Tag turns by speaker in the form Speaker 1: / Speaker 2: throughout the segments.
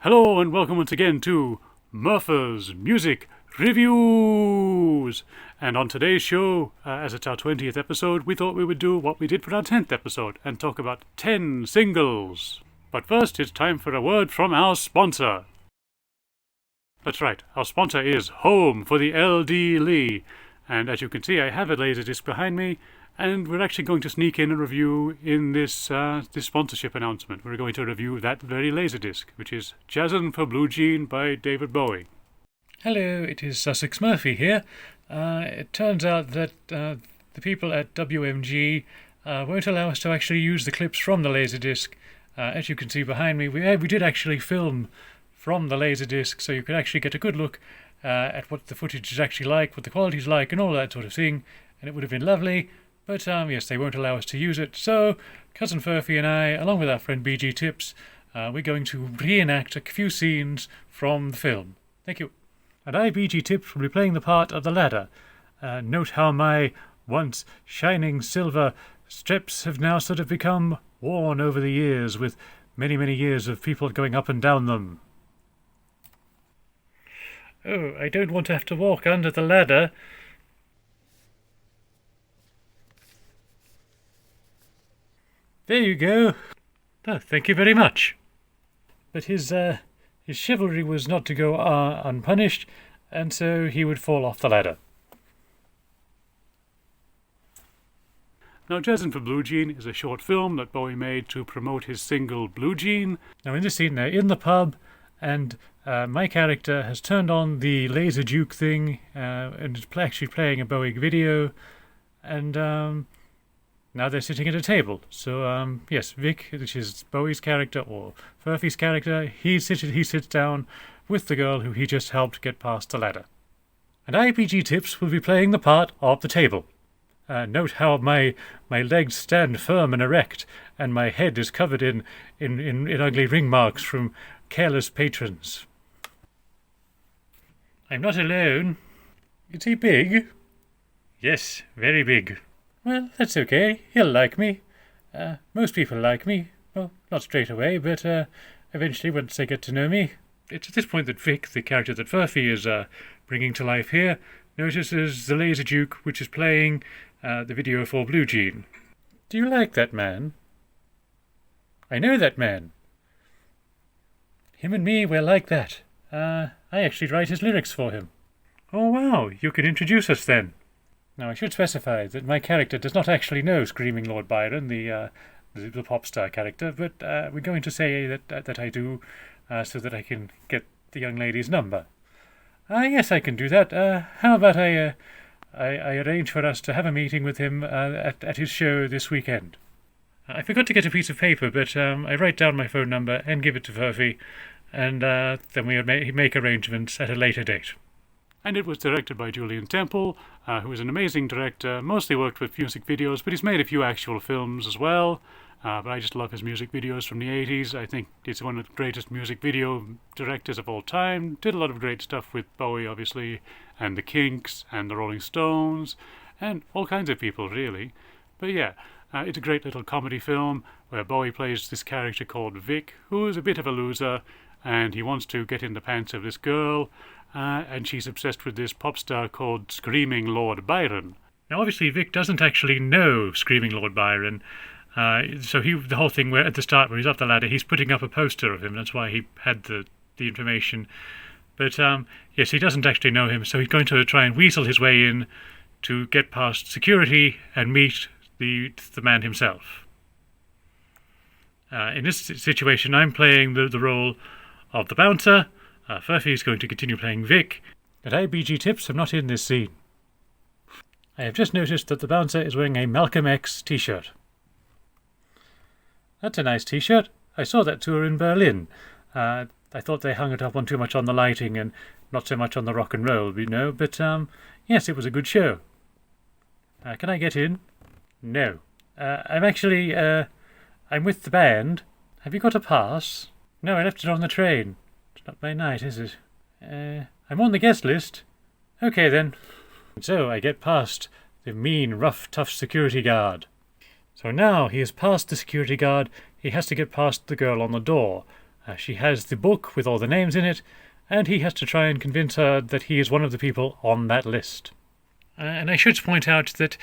Speaker 1: Hello and welcome once again to Murfer's Music Reviews. And on today's show, as it's our 20th episode, we thought we would do what we did for our 10th episode and talk about 10 singles. But first, it's time for a word from our sponsor. That's right, our sponsor is Home for the LD Lee. And as you can see, I have a Laserdisc behind me, and we're actually going to sneak in a review in this sponsorship announcement. We're going to review that very Laserdisc, which is Jazzin' for Blue Jean by David Bowie. Hello, it is Sussex Murphy here. It turns out that the people at WMG won't allow us to actually use the clips from the Laserdisc. As you can see behind me, we did actually film from the Laserdisc, so you could actually get a good look at what the footage is actually like, what the quality is like, and all that sort of thing, and it would have been lovely. But yes, they won't allow us to use it, so Cousin Furphy and I, along with our friend BG Tips, we're going to reenact a few scenes from the film. Thank you. And I, BG Tips, will be playing the part of the ladder. Note how my once shining silver strips have now sort of become worn over the years, with many, many years of people going up and down them. Oh, I don't want to have to walk under the ladder. There you go. Oh, thank you very much. But his chivalry was not to go unpunished, and so he would fall off the ladder. Now, Jazzin' for Blue Jean is a short film that Bowie made to promote his single Blue Jean. Now, in this scene, they're in the pub, and my character has turned on the laser juke thing and is actually playing a Bowie video, and now they're sitting at a table. So, yes, Vic, which is Bowie's character, or Furphy's character, he sits down with the girl who he just helped get past the ladder. And IPG Tips will be playing the part of the table. Note how my legs stand firm and erect, and my head is covered in ugly ring marks from careless patrons. I'm not alone. Is he big? Yes, very big. Well, that's okay. He'll like me. Most people like me. Well, not straight away, but eventually once they get to know me. It's at this point that Vic, the character that Furphy is bringing to life here, notices the laser juke which is playing the video for Blue Jean. Do you like that man? I know that man. Him and me, we're like that. I actually write his lyrics for him. Oh, wow. You can introduce us then. Now, I should specify that my character does not actually know Screaming Lord Byron, the pop star character, but we're going to say that I do, so that I can get the young lady's number. Yes, I can do that. How about I arrange for us to have a meeting with him at his show this weekend? I forgot to get a piece of paper, but I write down my phone number and give it to Furphy, and then we make arrangements at a later date. And it was directed by Julian Temple, who is an amazing director, mostly worked with music videos, but he's made a few actual films as well. But I just love his music videos from the 80s. I think he's one of the greatest music video directors of all time. Did a lot of great stuff with Bowie, obviously, and the Kinks, and the Rolling Stones, and all kinds of people, really. But yeah, it's a great little comedy film where Bowie plays this character called Vic, who is a bit of a loser, and he wants to get in the pants of this girl, and she's obsessed with this pop star called Screaming Lord Byron. Now, obviously, Vic doesn't actually know Screaming Lord Byron, so the whole thing where at the start where he's up the ladder, he's putting up a poster of him. That's why he had the information. But yes, he doesn't actually know him, so he's going to try and weasel his way in to get past security and meet the man himself. In this situation, I'm playing the role of the bouncer. Furphy is going to continue playing Vic, and IBG Tips are not in this scene. I have just noticed that the bouncer is wearing a Malcolm X t-shirt. That's a nice t-shirt. I saw that tour in Berlin. I thought they hung it up on too much on the lighting and not so much on the rock and roll, you know, but yes, it was a good show. Can I get in? No. I'm actually, I'm with the band. Have you got a pass? No, I left it on the train. It's not very nice, is it? I'm on the guest list. Okay, then. So I get past the mean, rough, tough security guard. So now he has passed the security guard, he has to get past the girl on the door. She has the book with all the names in it, and he has to try and convince her that he is one of the people on that list. And I should point out that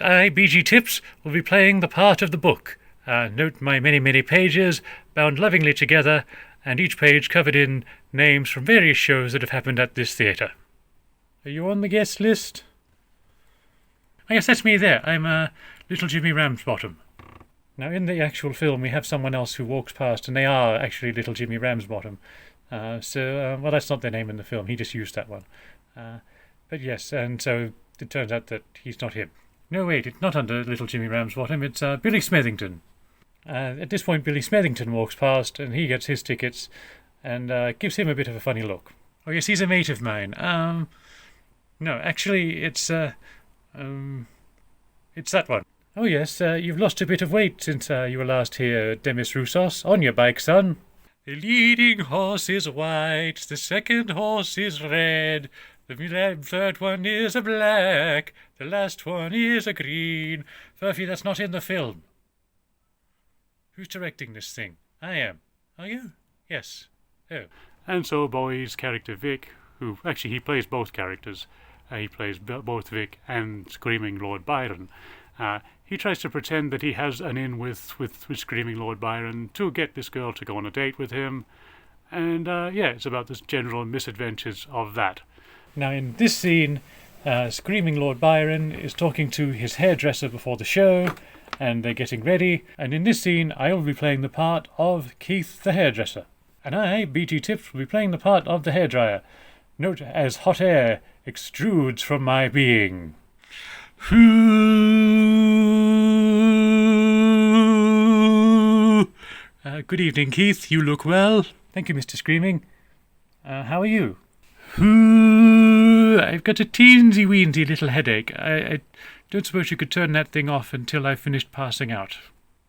Speaker 1: I, BG Tips, will be playing the part of the book. Note my many, many pages, bound lovingly together, and each page covered in names from various shows that have happened at this theatre. Are you on the guest list? I guess that's me there. I'm Little Jimmy Ramsbottom. Now, in the actual film, we have someone else who walks past, and they are actually Little Jimmy Ramsbottom. Well, that's not their name in the film. He just used that one. But yes, and so it turns out that he's not him. No, wait, it's not under Little Jimmy Ramsbottom. It's Billy Smethington. At this point, Billy Smethington walks past, and he gets his tickets, and gives him a bit of a funny look. Oh, yes, he's a mate of mine. No, actually, it's that one. Oh, yes, you've lost a bit of weight since you were last here, Demis Roussos. On your bike, son. The leading horse is white, the second horse is red, the third one is a black, the last one is a green. Furphy, that's not in the film. Who's directing this thing? I am. Are you? Yes. Oh. And so Bowie's character Vic, who actually he plays both characters, he plays both Vic and Screaming Lord Byron. He tries to pretend that he has an in with Screaming Lord Byron to get this girl to go on a date with him. And it's about the general misadventures of that. Now in this scene, Screaming Lord Byron is talking to his hairdresser before the show, and they're getting ready. And in this scene, I will be playing the part of Keith the hairdresser. And I, BG Tips, will be playing the part of the hairdryer. Note as hot air extrudes from my being. Good evening, Keith. You look well. Thank you, Mr. Screaming. How are you? I've got a teensy-weensy little headache. I don't suppose you could turn that thing off until I've finished passing out.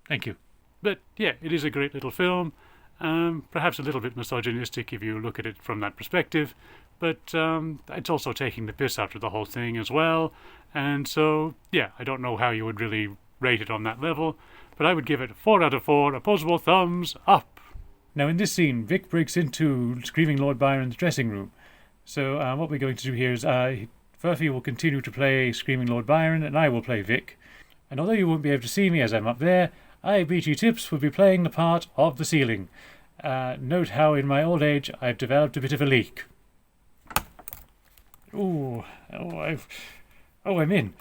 Speaker 1: Thank you. But, yeah, it is a great little film. Perhaps a little bit misogynistic if you look at it from that perspective. But it's also taking the piss out of the whole thing as well. And so, yeah, I don't know how you would really rate it on that level. But I would give it 4 out of 4 opposable thumbs up. Now, in this scene, Vic breaks into Screaming Lord Byron's dressing room. So what we're going to do here is Furphy will continue to play Screaming Lord Byron, and I will play Vic. And although you won't be able to see me as I'm up there, I, BG Tips, will be playing the part of the ceiling. Note how in my old age I've developed a bit of a leak. I'm in.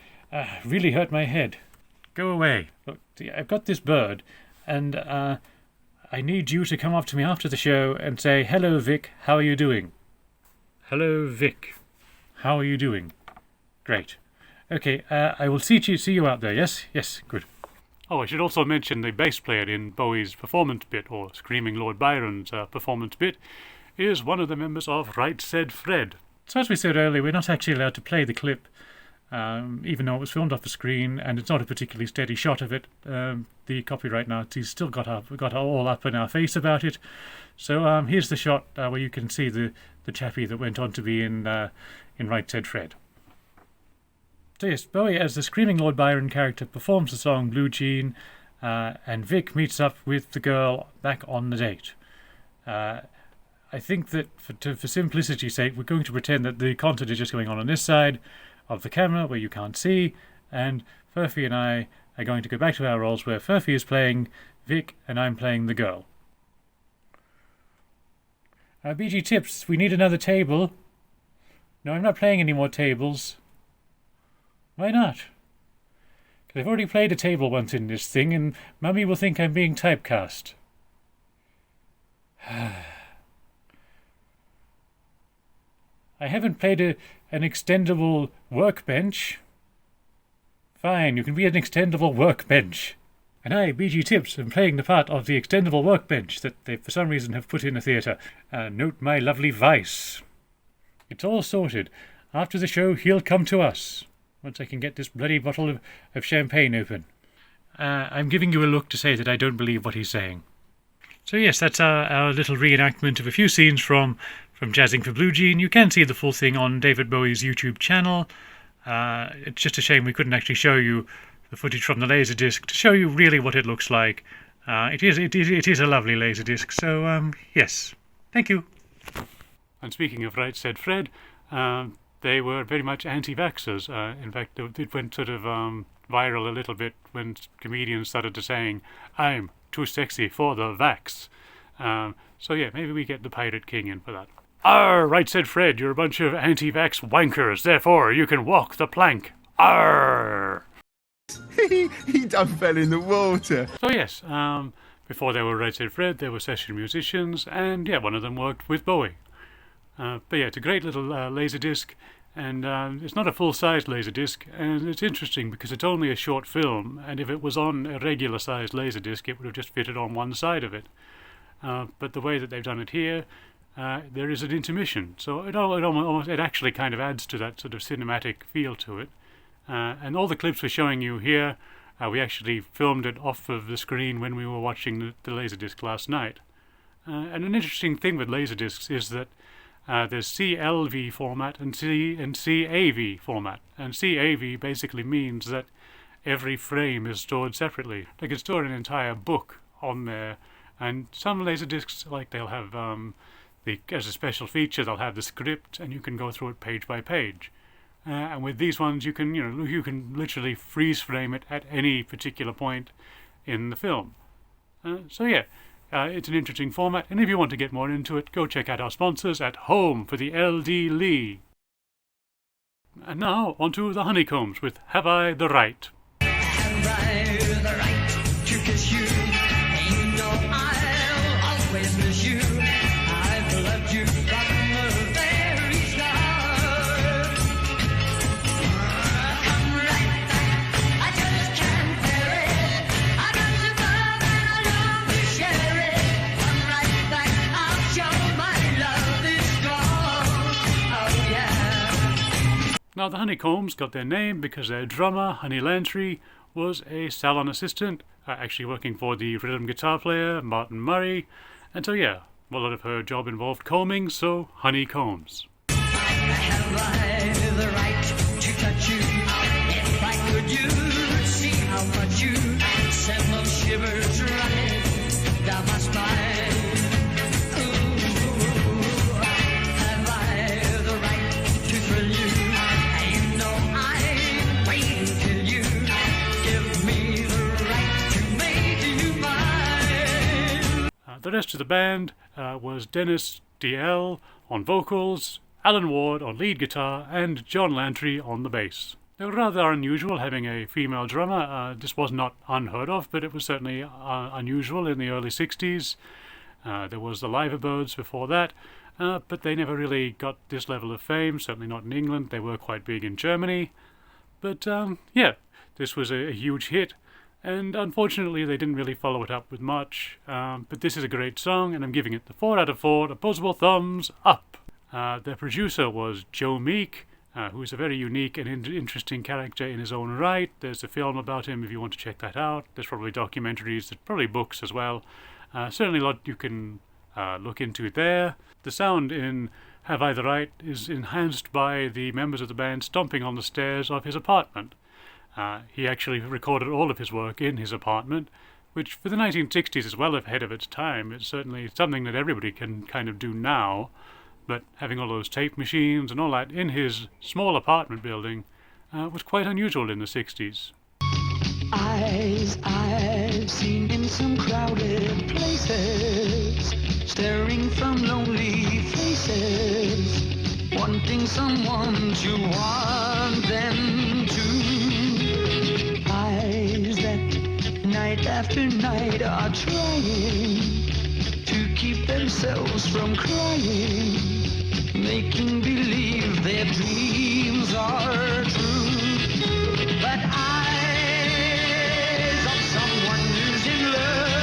Speaker 1: Really hurt my head. Go away. Look, I've got this bird, and I need you to come up to me after the show and say, "Hello, Vic, how are you doing?" Hello, Vic. How are you doing? Great. Okay, I will see you out there, yes? Yes, good. Oh, I should also mention the bass player in Bowie's performance bit, or Screaming Lord Byron's performance bit, is one of the members of Right Said Fred. So as we said earlier, we're not actually allowed to play the clip, even though it was filmed off the screen, and it's not a particularly steady shot of it. The copyright Nazis still got all up in our face about it. So here's the shot where you can see the chappie that went on to be in Right Said Fred. So yes, Bowie as the Screaming Lord Byron character performs the song Blue Jean, and Vic meets up with the girl back on the date. I think that for simplicity's sake, we're going to pretend that the concert is just going on this side of the camera where you can't see, and Furphy and I are going to go back to our roles where Furphy is playing Vic and I'm playing the girl. BG Tips, we need another table. No, I'm not playing any more tables. Why not? Because I've already played a table once in this thing, and Mummy will think I'm being typecast. I haven't played an extendable workbench. Fine, you can be an extendable workbench. And I, BG Tips, am playing the part of the extendable workbench that they for some reason have put in a theatre. Note my lovely vice. It's all sorted. After the show, he'll come to us. Once I can get this bloody bottle of champagne open. I'm giving you a look to say that I don't believe what he's saying. So yes, that's our little reenactment of a few scenes from Jazzing for Blue Jean. You can see the full thing on David Bowie's YouTube channel. It's just a shame we couldn't actually show you the footage from the Laserdisc to show you really what it looks like. It is a lovely Laserdisc, so yes, thank you. And speaking of Right Said Fred, they were very much anti-vaxxers. In fact, it went sort of viral a little bit when comedians started to saying, "I'm too sexy for the vax." So yeah, maybe we get the Pirate King in for that. Arr, Right Said Fred, you're a bunch of anti-vax wankers, therefore you can walk the plank. Arr!
Speaker 2: He done fell in the water.
Speaker 1: So yes, before they were Right Said Fred, they were session musicians, and yeah, one of them worked with Bowie. But yeah, it's a great little Laserdisc, and it's not a full-sized Laserdisc, and it's interesting because it's only a short film, and if it was on a regular-sized Laserdisc, it would have just fitted on one side of it. But the way that they've done it here, there is an intermission, so it actually kind of adds to that sort of cinematic feel to it. And all the clips we're showing you here, we actually filmed it off of the screen when we were watching the Laserdisc last night. And an interesting thing with Laserdiscs is that there's CLV format and CAV format. And CAV basically means that every frame is stored separately. They can store an entire book on there. And some Laserdiscs, like they'll have, as a special feature, they'll have the script and you can go through it page by page. And with these ones, you can literally freeze frame it at any particular point in the film. So yeah, it's an interesting format, and if you want to get more into it, go check out our sponsors at Home for the LD Lee. And now, onto the Honeycombs with Have I the Right?
Speaker 3: Have I the right to kiss you? Ain't no I'll always miss you. I've loved you from the very start. Come right back, I just can't bear it. I got you love and I love to share it. Come right back, I'll show my love is strong. Oh yeah.
Speaker 1: Now, the Honeycombs got their name because their drummer, Honey Lantry, was a salon assistant, actually working for the rhythm guitar player, Martin Murray. And so yeah, a lot of her job involved combing, so Honeycombs.
Speaker 3: Have I the right to touch you? If I could, you'd see how much you send those shivers running down my spine. Ooh, have I the right to thrill you? You know I'm waiting till you give me the right to make you mine.
Speaker 1: The rest of the band was Dennis DL on vocals, Alan Ward on lead guitar, and John Lantry on the bass. They were rather unusual having a female drummer. This was not unheard of, but it was certainly unusual in the early 60s. There was the Liverbirds before that, but they never really got this level of fame, certainly not in England. They were quite big in Germany. But yeah, this was a huge hit, and unfortunately they didn't really follow it up with much. But this is a great song, and I'm giving it the 4 out of 4 opposable thumbs up. Their producer was Joe Meek, who is a very unique and interesting character in his own right. There's a film about him if you want to check that out. There's probably documentaries, there's probably books as well. Certainly a lot you can look into there. The sound in Have I the Right is enhanced by the members of the band stomping on the stairs of his apartment. He actually recorded all of his work in his apartment, which for the 1960s is well ahead of its time. It's certainly something that everybody can kind of do now. But having all those tape machines and all that in his small apartment building was quite unusual in the 60s.
Speaker 3: Eyes I've seen in some crowded places, staring from lonely faces, wanting someone to want them too. Eyes that night after night are trying to keep themselves from crying, making believe their dreams are true. But eyes of someone who's in love,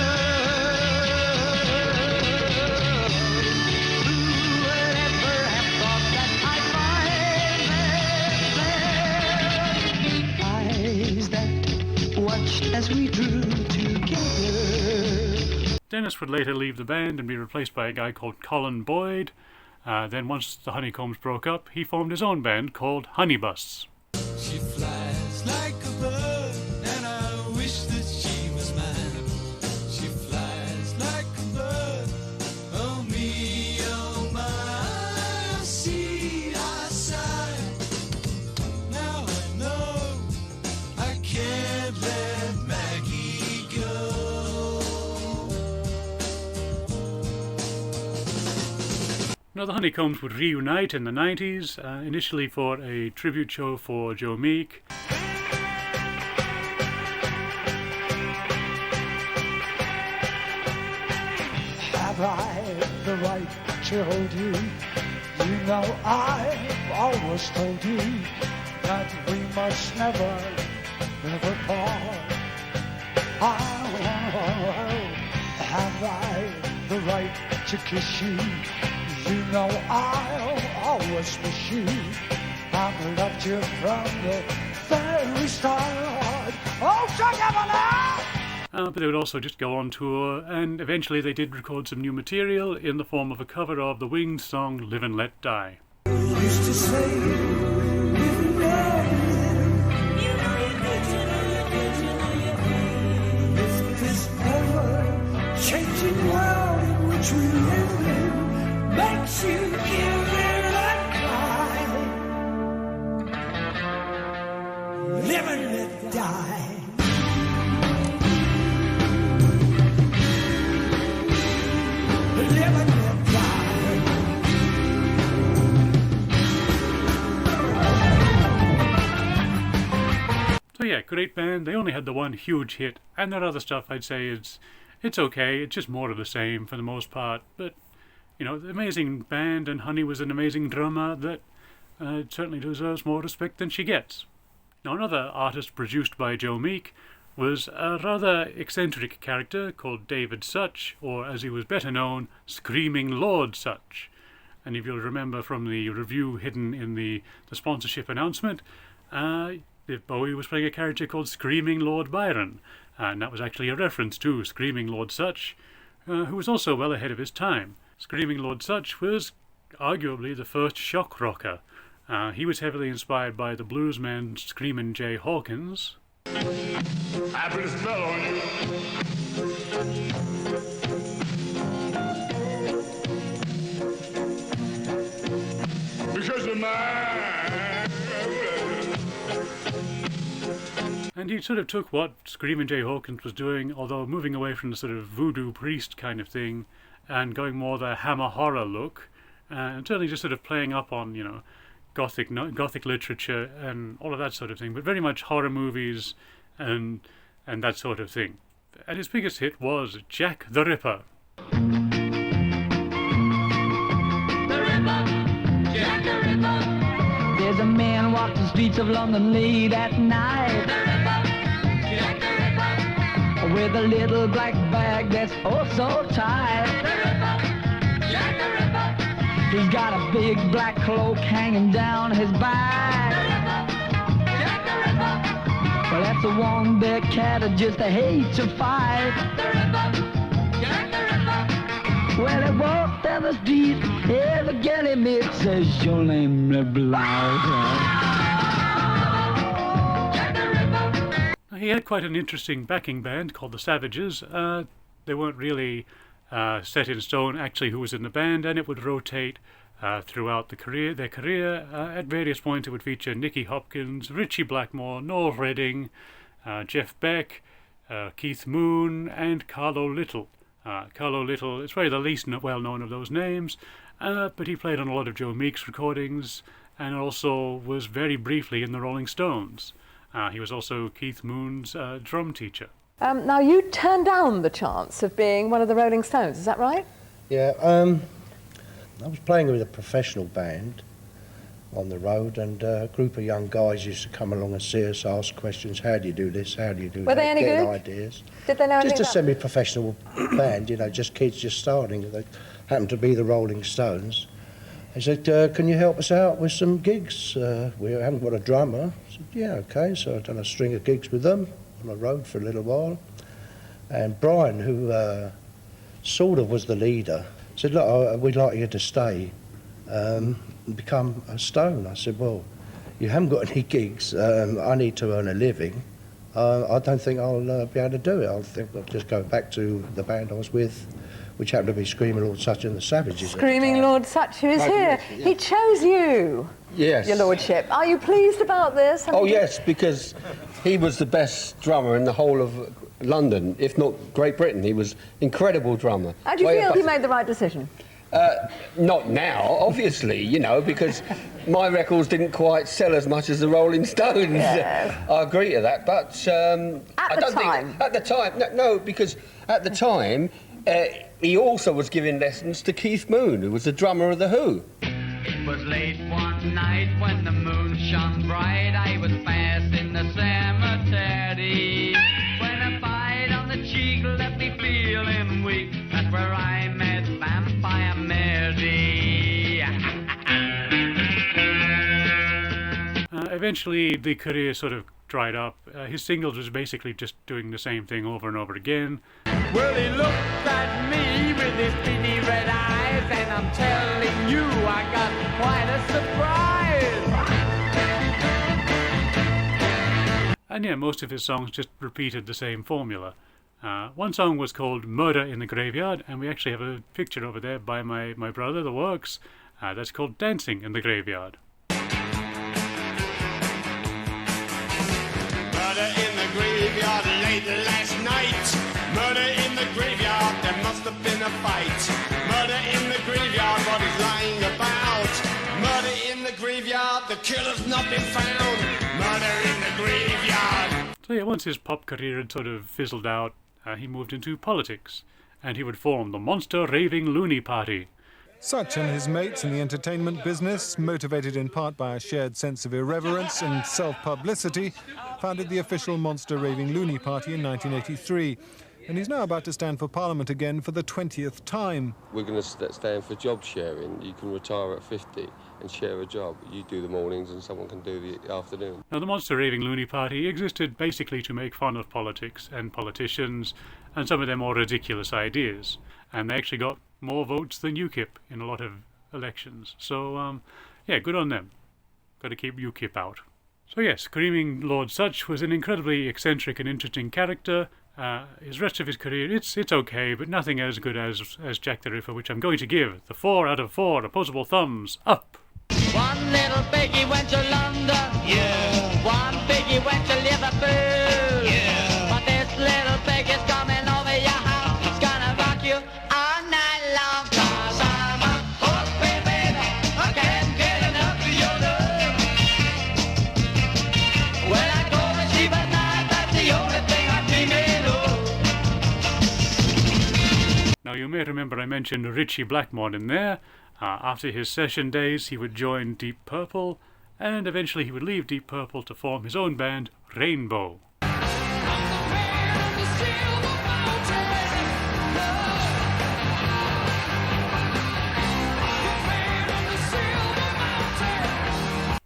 Speaker 3: who would ever have thought that I'd find them? Eyes that watched as we drew together.
Speaker 1: Dennis would later leave the band and be replaced by a guy called Colin Boyd. Then once the Honeycombs broke up, he formed his own band called Honeybus.
Speaker 4: She flies like a bird, and I wish that she was mine. She
Speaker 1: Now, the Honeycombs would reunite in the 90s, initially for a tribute show for Joe Meek.
Speaker 4: Have I the right to hold you? You know I've always told you that we must never part. Have I the right to kiss you? You know I'll always miss you. I've loved you from the very start. Oh, shut up now!
Speaker 1: But they would also just go on tour, and eventually they did record some new material in the form of a cover of the Wings song Live and Let Die.
Speaker 4: Used to say, live and let live. You know you need to know you need to know you need. If this ever-changing world in which we live in makes you give it a try, live and let die. Live and let die.
Speaker 1: So yeah, great band. They only had the one huge hit, and their other stuff I'd say it's okay. It's just more of the same for the most part. But you know, the amazing band, and Honey was an amazing drummer that certainly deserves more respect than she gets. Now, another artist produced by Joe Meek was a rather eccentric character called David Sutch, or as he was better known, Screaming Lord Sutch. And if you'll remember from the review hidden in the sponsorship announcement, Bowie was playing a character called Screaming Lord Byron, and that was actually a reference to Screaming Lord Sutch, who was also well ahead of his time. Screaming Lord Sutch was arguably the first shock rocker. He was heavily inspired by the bluesman Screamin' Jay Hawkins.
Speaker 5: I put a spell on you. Because of mine.
Speaker 1: And he sort of took what Screamin' Jay Hawkins was doing, although moving away from the sort of voodoo priest kind of thing, and going more the hammer horror look, and certainly just sort of playing up on, you know, Gothic literature and all of that sort of thing, but very much horror movies and that sort of thing. And his biggest hit was Jack the Ripper.
Speaker 3: The Ripper, Jack the Ripper.
Speaker 6: There's a man walks the streets of London late at night.
Speaker 3: The Ripper, Jack the Ripper.
Speaker 6: With a little black bag that's oh so tight.
Speaker 3: The Ripper, Jack the Ripper.
Speaker 6: He's got a big black cloak hanging down his
Speaker 3: The
Speaker 6: back.
Speaker 3: Ripper, Jack the Ripper.
Speaker 6: Well, that's a one big cat that just hate to fight.
Speaker 3: The Ripper, Jack the Ripper.
Speaker 6: Well, he walked down the street, yeah, the girl he met says, your name is Blau.
Speaker 3: Jack the Ripper.
Speaker 1: He had quite an interesting backing band called the Savages. They weren't really set in stone actually who was in the band, and it would rotate throughout their career. At various points it would feature Nicky Hopkins, Ritchie Blackmore, Noel Redding, Jeff Beck, Keith Moon, and Carlo Little. Carlo Little is probably the least well known of those names, but he played on a lot of Joe Meek's recordings, and also was very briefly in the Rolling Stones. He was also Keith Moon's drum teacher.
Speaker 7: Now, you turned down the chance of being one of the Rolling Stones, is that right?
Speaker 8: Yeah, I was playing with a professional band on the road, and a group of young guys used to come along and see us, ask questions, how do you do this, how do you do that,
Speaker 7: Were they any
Speaker 8: getting
Speaker 7: good?
Speaker 8: ideas.
Speaker 7: Did they know
Speaker 8: Just a
Speaker 7: anything about
Speaker 8: semi-professional band, you know, just kids just starting. They happened to be the Rolling Stones. They said, can you help us out with some gigs? We haven't got a drummer. I said, yeah, okay. So I've done a string of gigs with them on the road for a little while. And Brian, who sort of was the leader, said, look, we'd like you to stay and become a Stone. I said, well, you haven't got any gigs. I need to earn a living. I don't think I'll be able to do it. I think I'll just go back to the band I was with, which happened to be Screaming Lord Sutch and the Savages. at the
Speaker 7: Screaming
Speaker 8: time.
Speaker 7: Lord Sutch, who is
Speaker 8: Right,
Speaker 7: here.
Speaker 8: yeah.
Speaker 7: He chose you,
Speaker 9: Yes.
Speaker 7: your lordship. Are you pleased about this?
Speaker 9: Oh, yes, because he was the best drummer in the whole of London, if not Great Britain. He was incredible drummer.
Speaker 7: How do you
Speaker 9: Way
Speaker 7: feel
Speaker 9: above-
Speaker 7: he made the right decision?
Speaker 9: Not now, obviously, you know, because my records didn't quite sell as much as the Rolling Stones.
Speaker 7: Yes.
Speaker 9: I agree to that, but I don't think at the time. No, because at the time he also was giving lessons to Keith Moon, who was the drummer of the Who.
Speaker 3: It was late one night when the moon shone bright. I was fast in the cemetery. When a bite on the cheek left me feeling weak. That's where I met Vampire Mary.
Speaker 1: Eventually, the career sort of dried up. His singles was basically just doing the same thing over and over again.
Speaker 3: Well, he looked at me with his beady red eyes, and I'm telling you, I got quite a surprise.
Speaker 1: And yeah, most of his songs just repeated the same formula. One song was called Murder in the Graveyard, and we actually have a picture over there by my brother, The Works. That's called Dancing in the Graveyard.
Speaker 5: Murder in the graveyard late last night. Murder in the graveyard, there must have been a fight. Murder in the graveyard, what is lying about? Murder in the graveyard, the killer's not been found. Murder in the graveyard.
Speaker 1: So yeah, once his pop career had sort of fizzled out, he moved into politics, and he would form the Monster Raving Loony Party.
Speaker 10: Sutch and his mates in the entertainment business, motivated in part by a shared sense of irreverence and self-publicity, founded the official Monster Raving Loony Party in 1983. And he's now about to stand for Parliament again for the 20th time.
Speaker 9: We're going to stand for job sharing. You can retire at 50 and share a job. You do the mornings and someone can do the afternoon.
Speaker 1: Now, the Monster Raving Loony Party existed basically to make fun of politics and politicians and some of their more ridiculous ideas. And they actually got more votes than UKIP in a lot of elections. So, yeah, good on them. Got to keep UKIP out. So yes, Screaming Lord Sutch was an incredibly eccentric and interesting character. His rest of his career, it's okay, but nothing as good as Jack the Ripper, which I'm going to give the 4 out of 4 opposable thumbs up.
Speaker 3: One little piggy went to London. Yeah. One piggy went to Liverpool. Yeah. But this little pig is coming over your house. It's gonna rock you all night long. 'Cause I'm a hoping, baby. I can't get enough of your love. When I go to sleep at night, that's the only thing I dream of.
Speaker 1: Now, you may remember I mentioned Ritchie Blackmore in there. After his session days, he would join Deep Purple, and eventually he would leave Deep Purple to form his own band, Rainbow.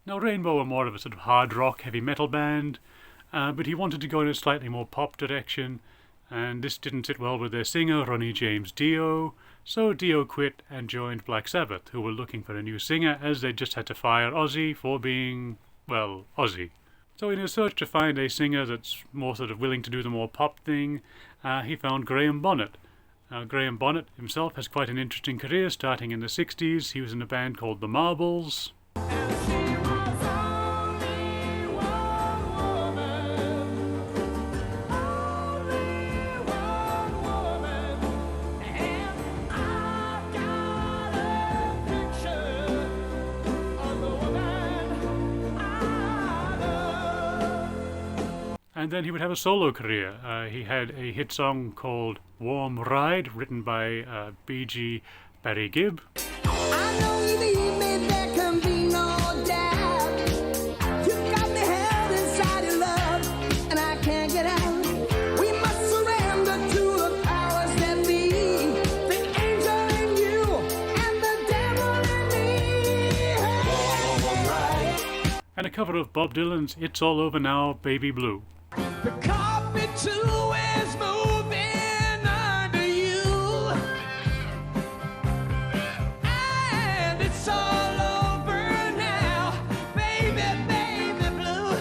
Speaker 1: Now, Rainbow were more of a sort of hard rock, heavy metal band, but he wanted to go in a slightly more pop direction, and this didn't sit well with their singer, Ronnie James Dio, so Dio quit and joined Black Sabbath, who were looking for a new singer, as they just had to fire Ozzy for being, well, Ozzy. So in his search to find a singer that's more sort of willing to do the more pop thing, he found Graham Bonnet. Graham Bonnet himself has quite an interesting career, starting in the 60s. He was in a band called The Marbles. And then he would have a solo career. He had a hit song called Warm Ride, written by B.G. Barry Gibb.
Speaker 4: I know you need me, there can be no doubt. You got me held inside your love, and I can't get out. We must surrender to the powers that be. The angel in you and the devil in me. Warm ride.
Speaker 1: And a cover of Bob Dylan's It's All Over Now, Baby Blue.
Speaker 4: The carpet too is moving under you, and it's all over now, baby, baby blue.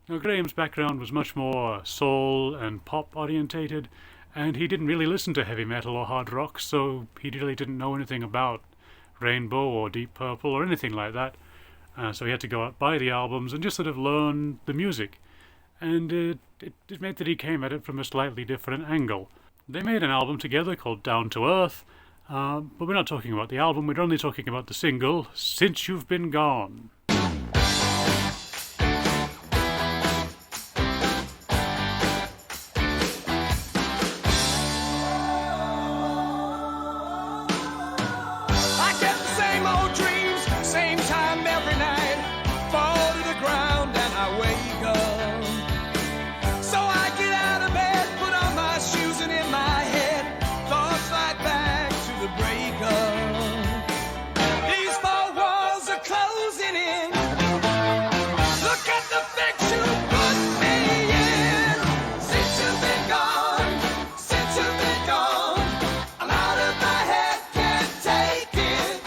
Speaker 1: Now, Graham's background was much more soul and pop orientated, and he didn't really listen to heavy metal or hard rock, so he really didn't know anything about Rainbow or Deep Purple or anything like that. So he had to go out, buy the albums, and just sort of learn the music. And it meant that he came at it from a slightly different angle. They made an album together called Down to Earth, But we're not talking about the album, we're only talking about the single, Since You've Been Gone.
Speaker 4: I get the same old dreams, same time every night. Fall to the ground and I wake up. So I get out of bed, put on my shoes, and in my head, thoughts right back to the breakup. These four walls are closing in. Look at the fix you put me in. Since you've been gone, since you've been gone, I'm out of my head, can't take it.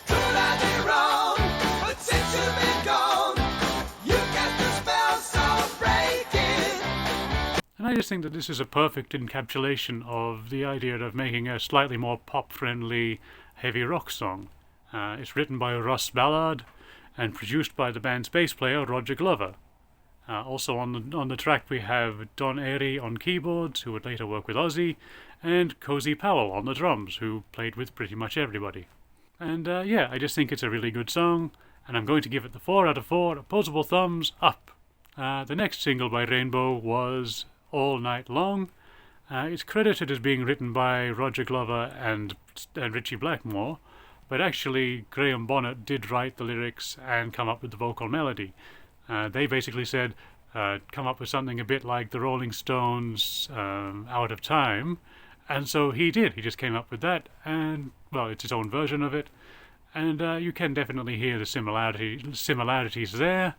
Speaker 4: Could I be wrong? But since you've been gone, you get the spell so breaking.
Speaker 1: And I just think that this is a perfect encapsulation of the idea of making a slightly more pop-friendly heavy rock song. It's written by Russ Ballard and produced by the band's bass player Roger Glover. Also on the track we have Don Airey on keyboards, who would later work with Ozzy, and Cozy Powell on the drums, who played with pretty much everybody. And yeah, I just think it's a really good song, and I'm going to give it the 4 out of 4 opposable thumbs up. The next single by Rainbow was All Night Long. It's credited as being written by Roger Glover and Ritchie Blackmore, but actually Graham Bonnet did write the lyrics and come up with the vocal melody. They basically said, come up with something a bit like the Rolling Stones' Out of Time, and so he did. He just came up with that, and, well, it's his own version of it, and you can definitely hear the similarities there,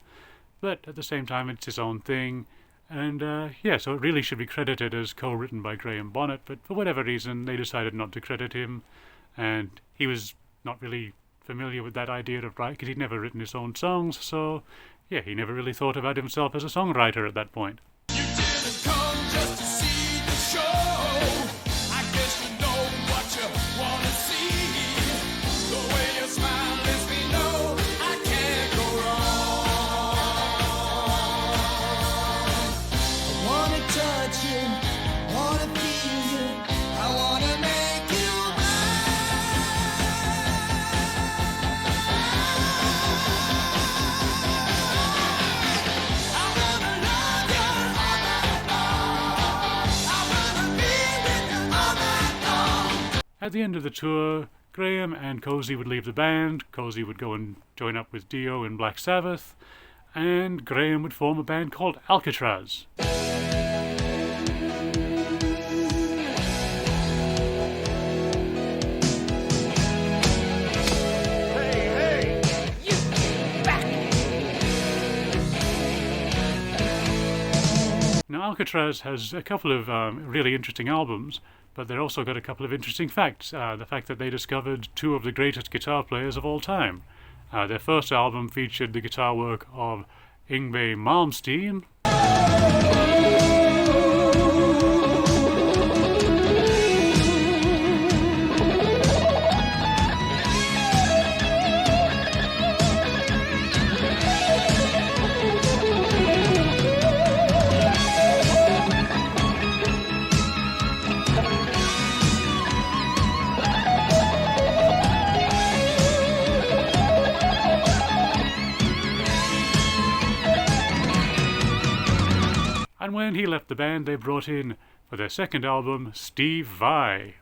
Speaker 1: but at the same time it's his own thing. And yeah, so it really should be credited as co-written by Graham Bonnet, but for whatever reason they decided not to credit him, and he was not really familiar with that idea of writing, because he'd never written his own songs, so yeah, he never really thought about himself as a songwriter at that point.
Speaker 4: You didn't come just to see the show. I guess you know what you wanna see. The way you smile lets me know I can't go wrong. I wanna touch you, wanna feel you, I wanna make you
Speaker 1: At the end of the tour, Graham and Cozy would leave the band, Cozy would go and join up with Dio in Black Sabbath, and Graham would form a band called Alcatraz. Now Alcatraz has a couple of really interesting albums, but they've also got a couple of interesting facts. The fact that they discovered two of the greatest guitar players of all time. Their first album featured the guitar work of Yngwie Malmsteen. And when he left the band, they brought in, for their second album, Steve Vai.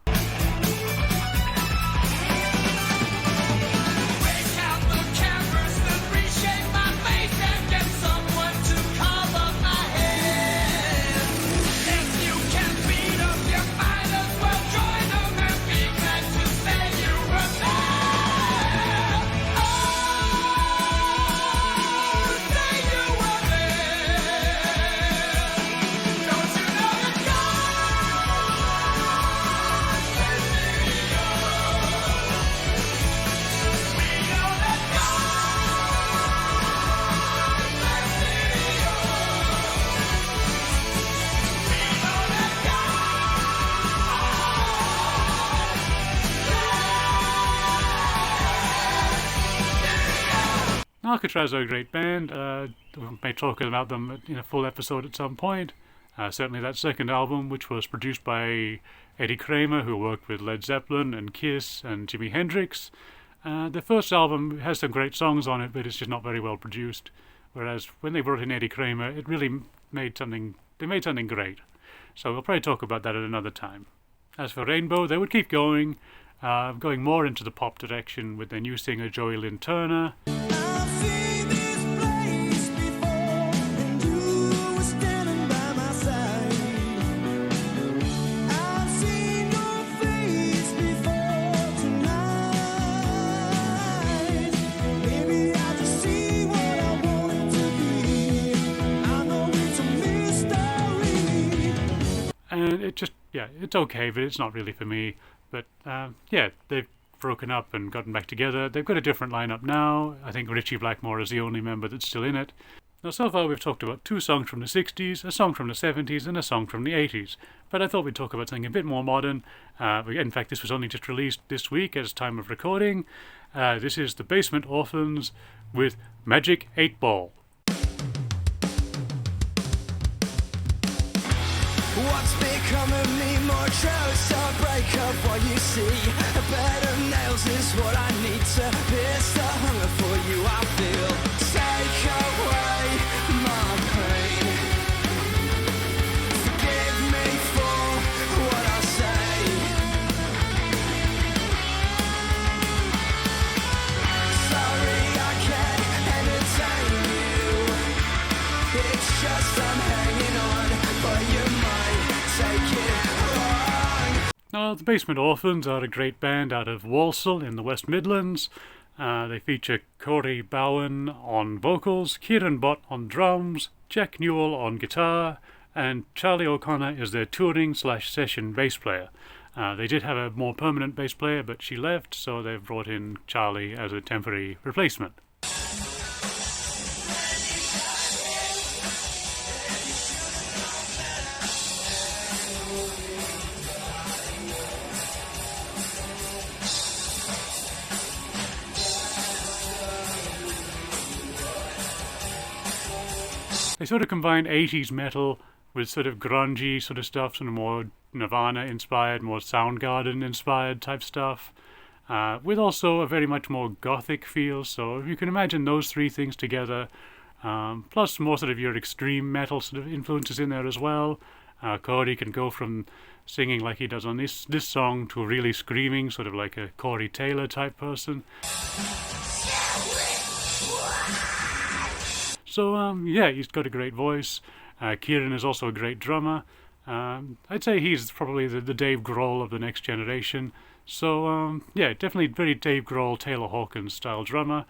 Speaker 1: Alcatraz are a great band. We may talk about them in a full episode at some point. Certainly that second album, which was produced by Eddie Kramer, who worked with Led Zeppelin and Kiss and Jimi Hendrix. The first album has some great songs on it, but it's just not very well produced. Whereas when they brought in Eddie Kramer, it really made something great. So we'll probably talk about that at another time. As for Rainbow, they would keep going more into the pop direction with their new singer Joey Lynn Turner. And it's okay, but it's not really for me. But they've broken up and gotten back together. They've got a different lineup now. I think Ritchie Blackmore is the only member that's still in it. Now, so far we've talked about 2 songs from the 60s, a song from the 70s, and a song from the 80s. But I thought we'd talk about something a bit more modern. In fact, this was only just released this week as time of recording. This is the Basement Orphans with Magick 8 Ball.
Speaker 4: What's become of me? More trousers to break up what you see. A better nails is what I need to pierce the hunger for you I feel. Take away my pain. Forgive me for what I say. Sorry I can't entertain you. It's just I'm hanging on, but you might take it wrong.
Speaker 1: Now, the Basement Orphans are a great band out of Walsall in the West Midlands. They feature Corey Bowen on vocals, Kieran Bott on drums, Jack Newell on guitar, and Charlie O'Connor is their touring/session bass player. They did have a more permanent bass player, but she left, so they've brought in Charlie as a temporary replacement. They sort of combine 80s metal with sort of grungy sort of stuff, sort of more Nirvana-inspired, more Soundgarden-inspired type stuff, with also a very much more gothic feel. So if you can imagine those 3 things together, plus more sort of your extreme metal sort of influences in there as well. Corey can go from singing like he does on this song to really screaming, sort of like a Corey Taylor type person. So, he's got a great voice. Kieran is also a great drummer. I'd say he's probably the Dave Grohl of the next generation. So, definitely very Dave Grohl, Taylor Hawkins style drummer.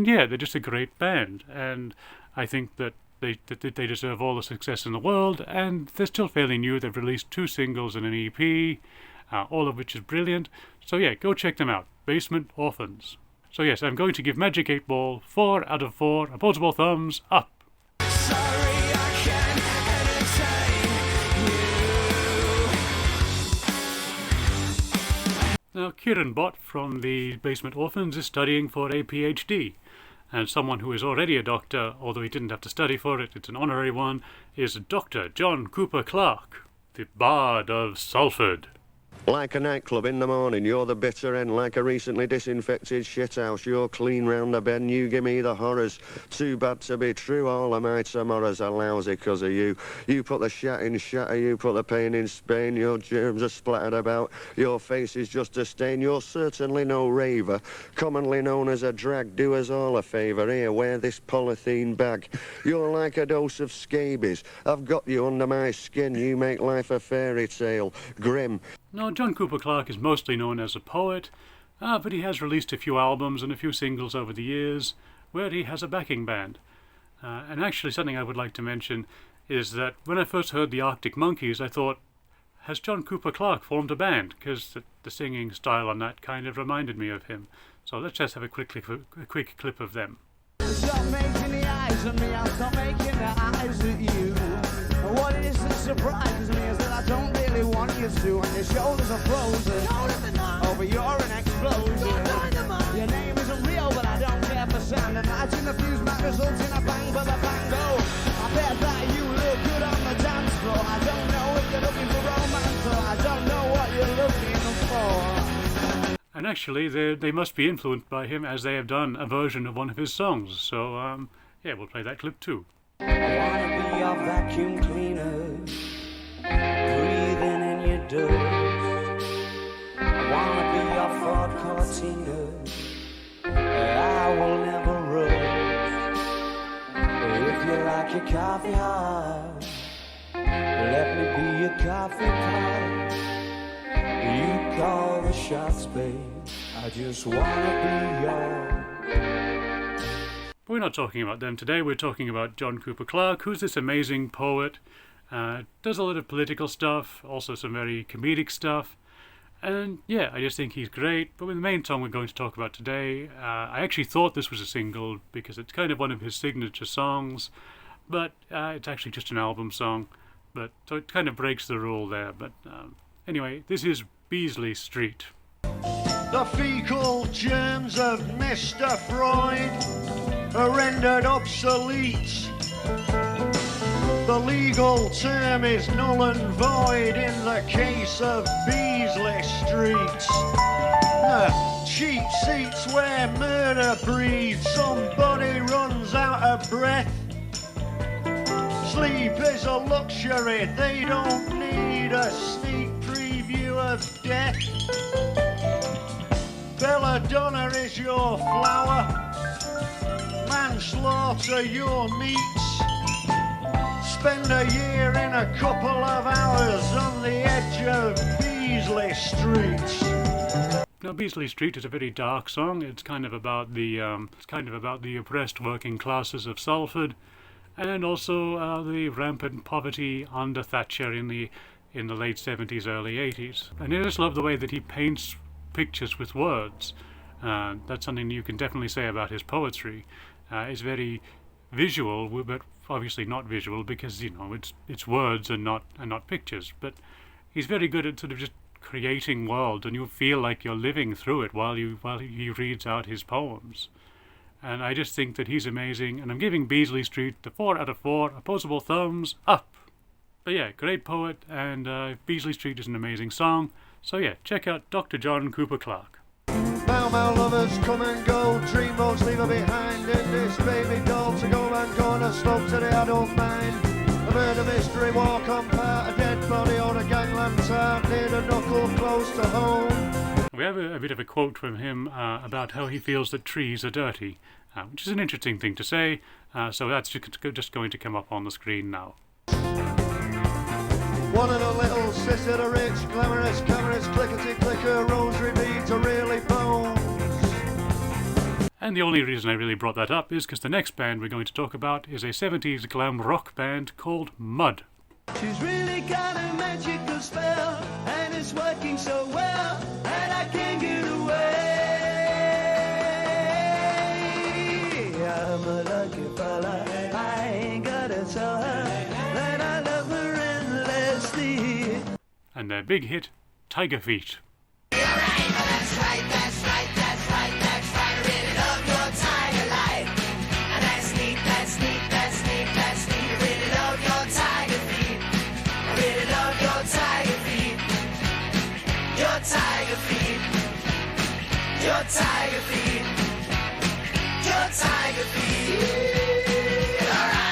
Speaker 1: They're just a great band, and I think that they deserve all the success in the world, and they're still fairly new. They've released 2 singles and an EP, all of which is brilliant. So go check them out, Basement Orphans. So yes, I'm going to give Magick 8 Ball 4 out of 4 opposable thumbs up. Now, Kieran Bott from the Basement Orphans is studying for a PhD, and someone who is already a doctor, although he didn't have to study for it, it's an honorary one, is Dr. John Cooper Clarke, the Bard of Salford.
Speaker 11: Like a nightclub in the morning, you're the bitter end. Like a recently disinfected shithouse, you're clean round the bend. You give me the horrors, too bad to be true. All of my tomorrows are lousy 'cause of you. You put the shat in shatter, you put the pain in Spain. Your germs are splattered about, your face is just a stain. You're certainly no raver, commonly known as a drag. Do us all a favour, here, wear this polythene bag. You're like a dose of scabies, I've got you under my skin. You make life a fairy tale, grim.
Speaker 1: Now, John Cooper Clarke is mostly known as a poet, but he has released a few albums and a few singles over the years where he has a backing band. And actually something I would like to mention is that when I first heard the Arctic Monkeys, I thought, has John Cooper Clarke formed a band? Because the singing style on that kind of reminded me of him. So let's just have a quick clip of them.
Speaker 4: Stop making the eyes at me, I'll stop making the eyes at you. And what it is that surprises me is that I don't really want you to. And your shoulders are frozen. Oh, but you're an explosion. Your name isn't real, but I don't care for sound. Imagine the fuse might result in a bang for the bango. I bet that you look good on the dance floor. I don't know if you're looking for romance, or I don't know what you're looking for.
Speaker 1: And actually, they must be influenced by him, as they have done a version of one of his songs. So, yeah, we'll play that clip too.
Speaker 4: I wanna be your vacuum cleaner, breathing in your dust. I wanna be your Ford Cortina, I will never rust. If you like your coffee hot, let me be your coffee pot. You call the shots, babe. I just wanna be your.
Speaker 1: But we're not talking about them today. We're talking about John Cooper Clarke, who's this amazing poet. Does a lot of political stuff, also some very comedic stuff. And yeah, I just think he's great. But with the main song we're going to talk about today, I actually thought this was a single because it's kind of one of his signature songs. But it's actually just an album song. But so it kind of breaks the rule there. But anyway, this is Beasley Street.
Speaker 12: The fecal germs of Mr. Freud are rendered obsolete. The legal term is null and void in the case of Beasley Street. Cheap seats where murder breeds. Somebody runs out of breath. Sleep is a luxury. They don't need a sneak preview of death. Belladonna is your flour, manslaughter your meats. Spend a year in a couple of hours on the edge of Beasley Street.
Speaker 1: Now, Beasley Street is a very dark song. It's kind of about the oppressed working classes of Salford, and also the rampant poverty under Thatcher in the late 70s, early 80s. And I just love the way that he paints pictures with words. That's something you can definitely say about his poetry. It's very visual, but obviously not visual because it's words and not pictures. But he's very good at sort of just creating worlds, and you feel like you're living through it while he reads out his poems. And I just think that he's amazing. And I'm giving Beasley Street the 4 out of 4 opposable thumbs up. But yeah, great poet, and Beasley Street is an amazing song. So yeah, check out Dr. John Cooper Clarke.
Speaker 12: Bow lovers come and go, dreamboats leave her behind. In this baby doll to go and go on a slope to the adult mind. A murder mystery, walk on part, a dead body or a gangland tart, near the knuckle close to home.
Speaker 1: We have a bit of a quote from him about how he feels that trees are dirty, which is an interesting thing to say, so that's just going to come up on the screen now.
Speaker 12: One of the little sister, the rich, glamorous, cameras, clickety-clicker, rosary beads are really bones.
Speaker 1: And the only reason I really brought that up is because the next band we're going to talk about is a 70s glam rock band called Mud.
Speaker 4: She's really got a magical spell, and it's working so well, and I can't get away. I'm a lucky fella, I ain't gotta tell her that I love her endlessly.
Speaker 1: And their big hit, Tiger Feet.
Speaker 4: That's right, that's right, that's right, that's right. I really love your tiger life. And that's neat, that's neat, that's neat, that's neat. I really love your tiger feet. I really love your tiger feet. Your tiger feet. Your tiger feet. Your tiger feet. All right.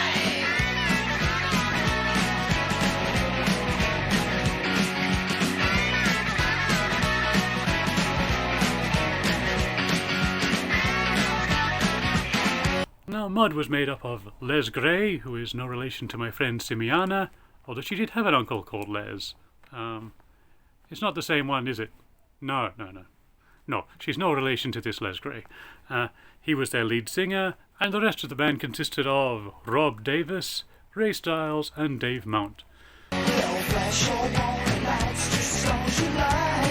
Speaker 1: Now, Mud was made up of Les Gray, who is no relation to my friend Simiana, although she did have an uncle called Les. It's not the same one, is it? No, she's no relation to this Les Gray. He was their lead singer, and the rest of the band consisted of Rob Davis, Ray Stiles, and Dave Mount.
Speaker 4: Flash your warning light. July.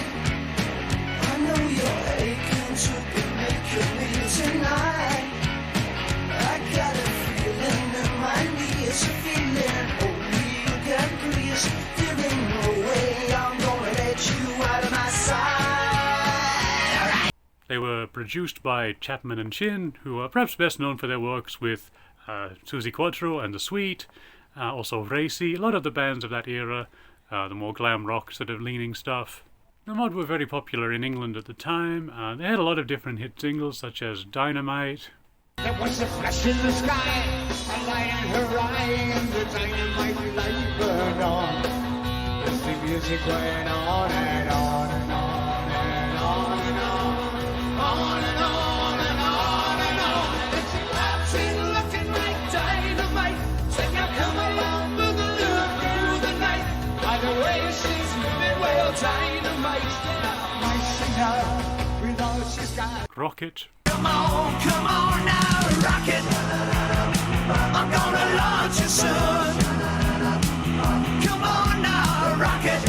Speaker 4: I know you're aching to be making me tonight. I got a feeling in my knees, a feeling only you can please. There ain't no way I'm gonna let you out of my sight.
Speaker 1: They were produced by Chapman and Chin, who are perhaps best known for their works with Suzi Quatro and The Sweet, also Racy, a lot of the bands of that era, the more glam rock sort of leaning stuff. The Mod were very popular in England at the time. They had a lot of different hit singles such as Dynamite.
Speaker 5: There was a flash in the sky, a light in her eye, and the dynamite light burned on. As the music went on and on and on and on and on, on and on and on and on. And she laughed, looking like dynamite. Said, now come along, boogaloo through the night. By the way, she's moving well, dynamite. My singer, with all she's got.
Speaker 1: Rocket.
Speaker 4: Come on now, rocket. I'm gonna launch you soon. Come on now, rocket.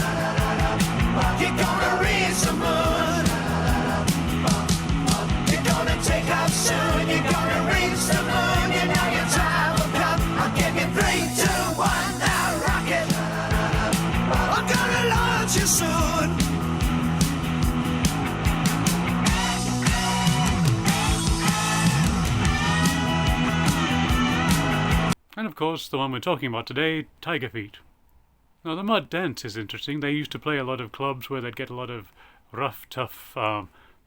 Speaker 4: You're gonna reach the moon. You're gonna take off soon. You're gonna reach the moon. You know your time will come. I'll give you 3, 2, 1 now, rocket. I'm gonna launch you soon.
Speaker 1: And of course, the one we're talking about today, Tiger Feet. Now, the Mud dance is interesting. They used to play a lot of clubs where they'd get a lot of rough, tough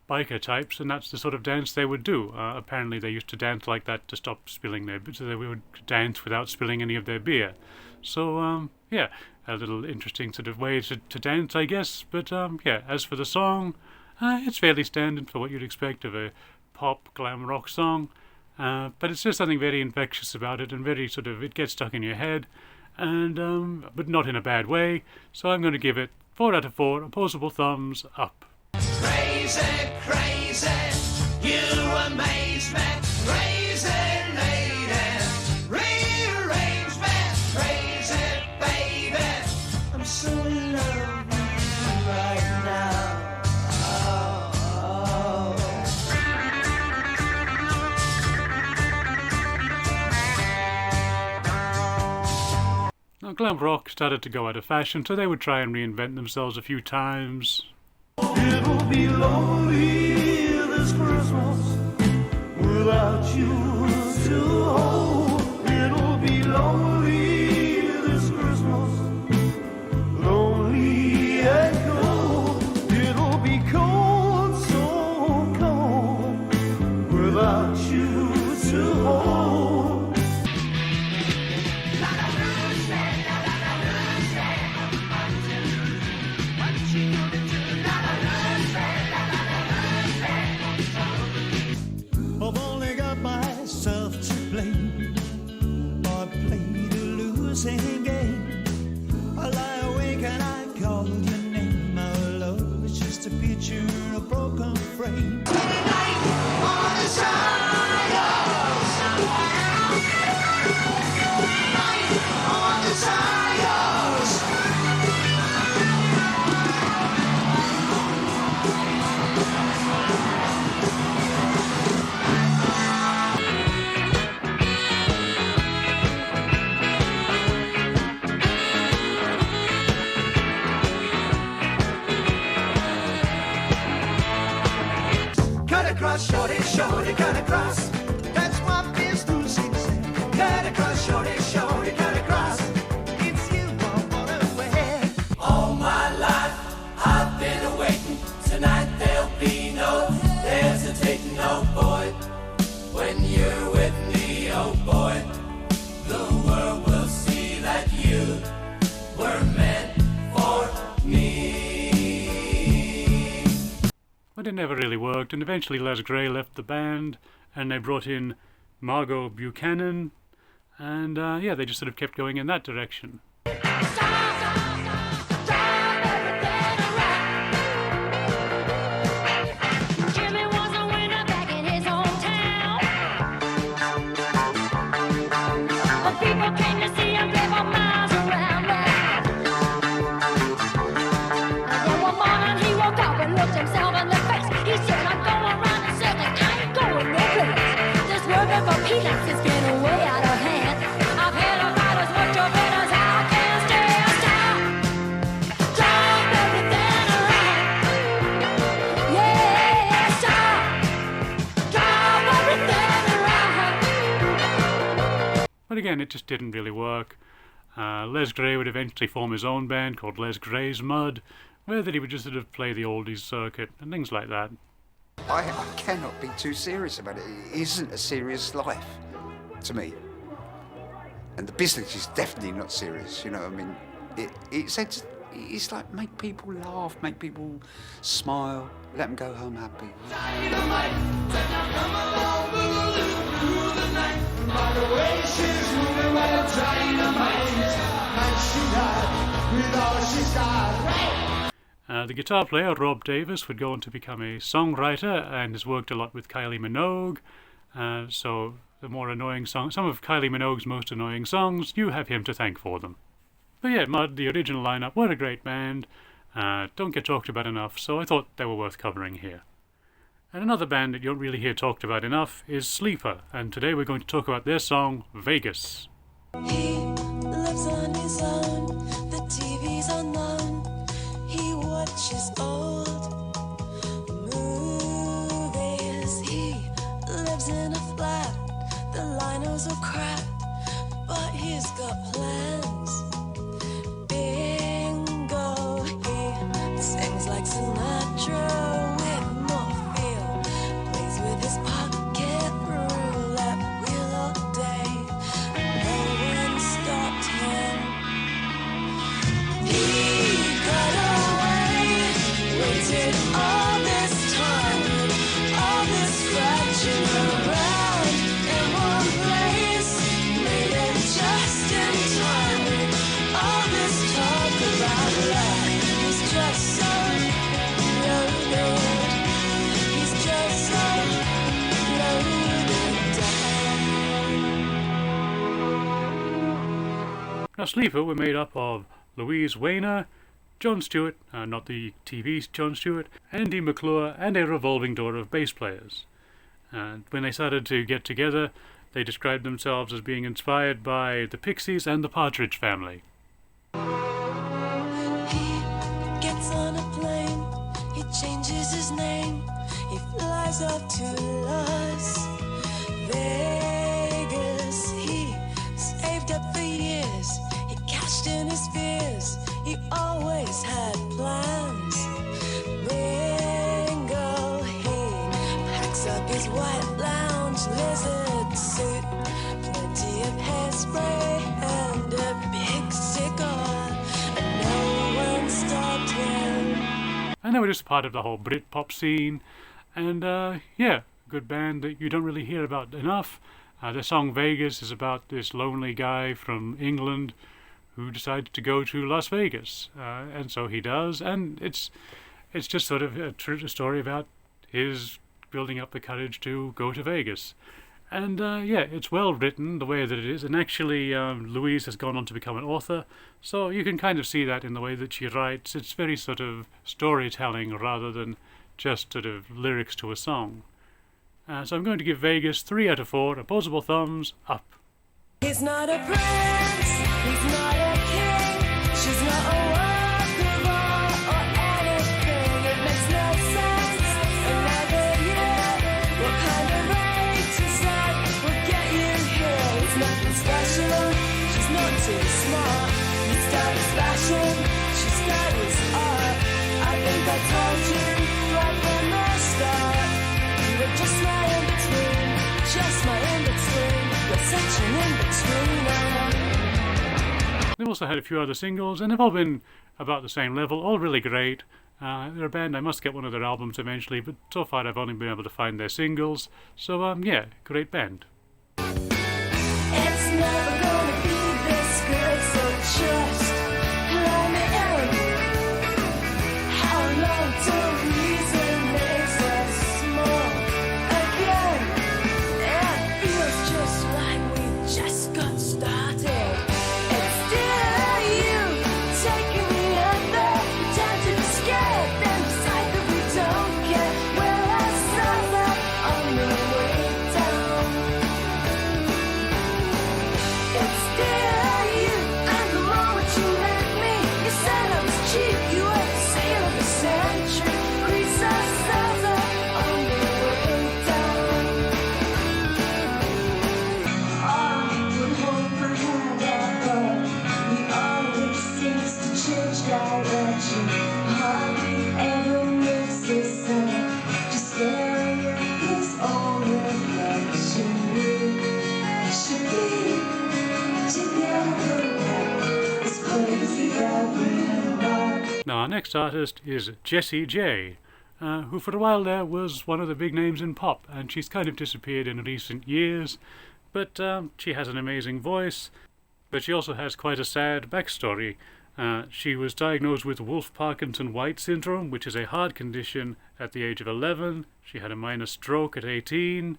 Speaker 1: biker types, and that's the sort of dance they would do. Apparently, they used to dance like that to stop spilling their beer, so they would dance without spilling any of their beer. So, yeah, a little interesting sort of way to dance, I guess. But, yeah, as for the song, it's fairly standard for what you'd expect of a pop glam rock song. But it's just something very infectious about it, and very sort of, it gets stuck in your head, and but not in a bad way. So I'm going to give it 4 out of 4 opposable thumbs up.
Speaker 4: Crazy, crazy, you amaze me. Crazy lady, rearrangement. Crazy baby, I'm so in love with you right now.
Speaker 1: Now, glam rock started to go out of fashion, so they would try and reinvent themselves a few times.
Speaker 4: It'll be lonely this Christmas without you to hold. It'll be lonely this Christmas, lonely and cold. It'll be cold, so cold without you to hold.
Speaker 13: I've only got myself to blame. I played a losing game. I lie awake and I call your name. Our love is just a picture in a broken frame.
Speaker 4: Tonight on the Zions. Night on the Zions. Cut across, shorty, shorty, cut across. That's what Miss Lucy said. Cut across, shorty, shorty, cut across. It's you I wanna wear.
Speaker 14: All my life I've been waiting. Tonight there'll be no hesitating, oh boy. When you're with me, oh boy, the world will see that you were meant for me.
Speaker 1: But it never really worked, and eventually Les Gray left the band, and they brought in Margot Buchanan, and yeah, they just sort of kept going in that direction.
Speaker 3: Jimmy was a winner back in his own town. But people came to see him play for miles around. There were He likes his spin way out of hand. I've had about as much of it as I can stand. Stop, stop everything around. Yeah, stop everything around.
Speaker 1: But again, it just didn't really work. Les Gray would eventually form his own band called Les Gray's Mud, where that he would just sort of play the oldies circuit and things like that.
Speaker 15: I cannot be too serious about it. It isn't a serious life to me. And the business is definitely not serious, you know. I mean, it's like make people laugh, make people smile, let them go home happy.
Speaker 3: Dynamite, come along, through the night. By the way she's moving, well, dynamite. And she died with all she's got.
Speaker 1: The guitar player, Rob Davis, would go on to become a songwriter and has worked a lot with Kylie Minogue. So the more annoying songs, some of Kylie Minogue's most annoying songs, you have him to thank for them. But yeah, Mud, the original lineup, what a great band. Don't get talked about enough, so I thought they were worth covering here. And another band that you don't really hear talked about enough is Sleeper, and today we're going to talk about their song, Vegas.
Speaker 16: He lives on his own, the TV's unknown. He watches old movies. He lives in a flat, the linos are crap, but he's got plans. Bingo, he sings like Sinatra with more feel, plays with his pocket roulette wheel all day. No one stopped him. He got away, waited all this time, all this scratching around in one place, made it just in time. All this talk about love, he's just so loaded. He's just so loaded down.
Speaker 1: Now, Sleeper were made up of Louise Weiner, John Stewart, not the TV John Stewart, Andy McClure, and a revolving door of bass players. And when they started to get together, they described themselves as being inspired by the Pixies and the Partridge Family.
Speaker 16: He gets on a plane, he changes his name, he flies up to Las Vegas. He saved up for years, he cashed in his fears, he always had plans. Bingo, he packs up his white lounge lizard suit, plenty of hairspray and a big cigar, and no one stopped him.
Speaker 1: And they were just part of the whole Britpop scene. And yeah, good band that you don't really hear about enough. The song Vegas is about this lonely guy from England who decides to go to Las Vegas. And so he does. And it's just sort of a story about his building up the courage to go to Vegas. And yeah, it's well written the way that it is. And actually, Louise has gone on to become an author. So you can kind of see that in the way that she writes. It's very sort of storytelling rather than just sort of lyrics to a song. So I'm going to give Vegas 3 out of 4 opposable thumbs up.
Speaker 16: He's not a prince, he's not a king, she's not a work of art or anything. It makes no sense, another year. What kind of rate is that will get you here? It's nothing special, she's not too smart. He studies fashion, she studies art. I think I told you right from the start, you were just my in-between, just my in-between. You're such an in-betweener.
Speaker 1: They've also had a few other singles, and they've all been about the same level, all really great. They're a band, I must get one of their albums eventually, but so far I've only been able to find their singles. So, yeah, great band.
Speaker 16: It's never gonna be this good, so just let me in. How long till reason makes us small again? It feels just like we just got started. It's still you taking me under, time to be scared, then decide that we don't get where I saw that on the way down.
Speaker 1: next artist is Jessie J, who for a while there was one of the big names in pop, and she's kind of disappeared in recent years, but she has an amazing voice, but she also has quite a sad backstory. She was diagnosed with Wolff-Parkinson-White syndrome, which is a heart condition, at the age of 11. She had a minor stroke at 18,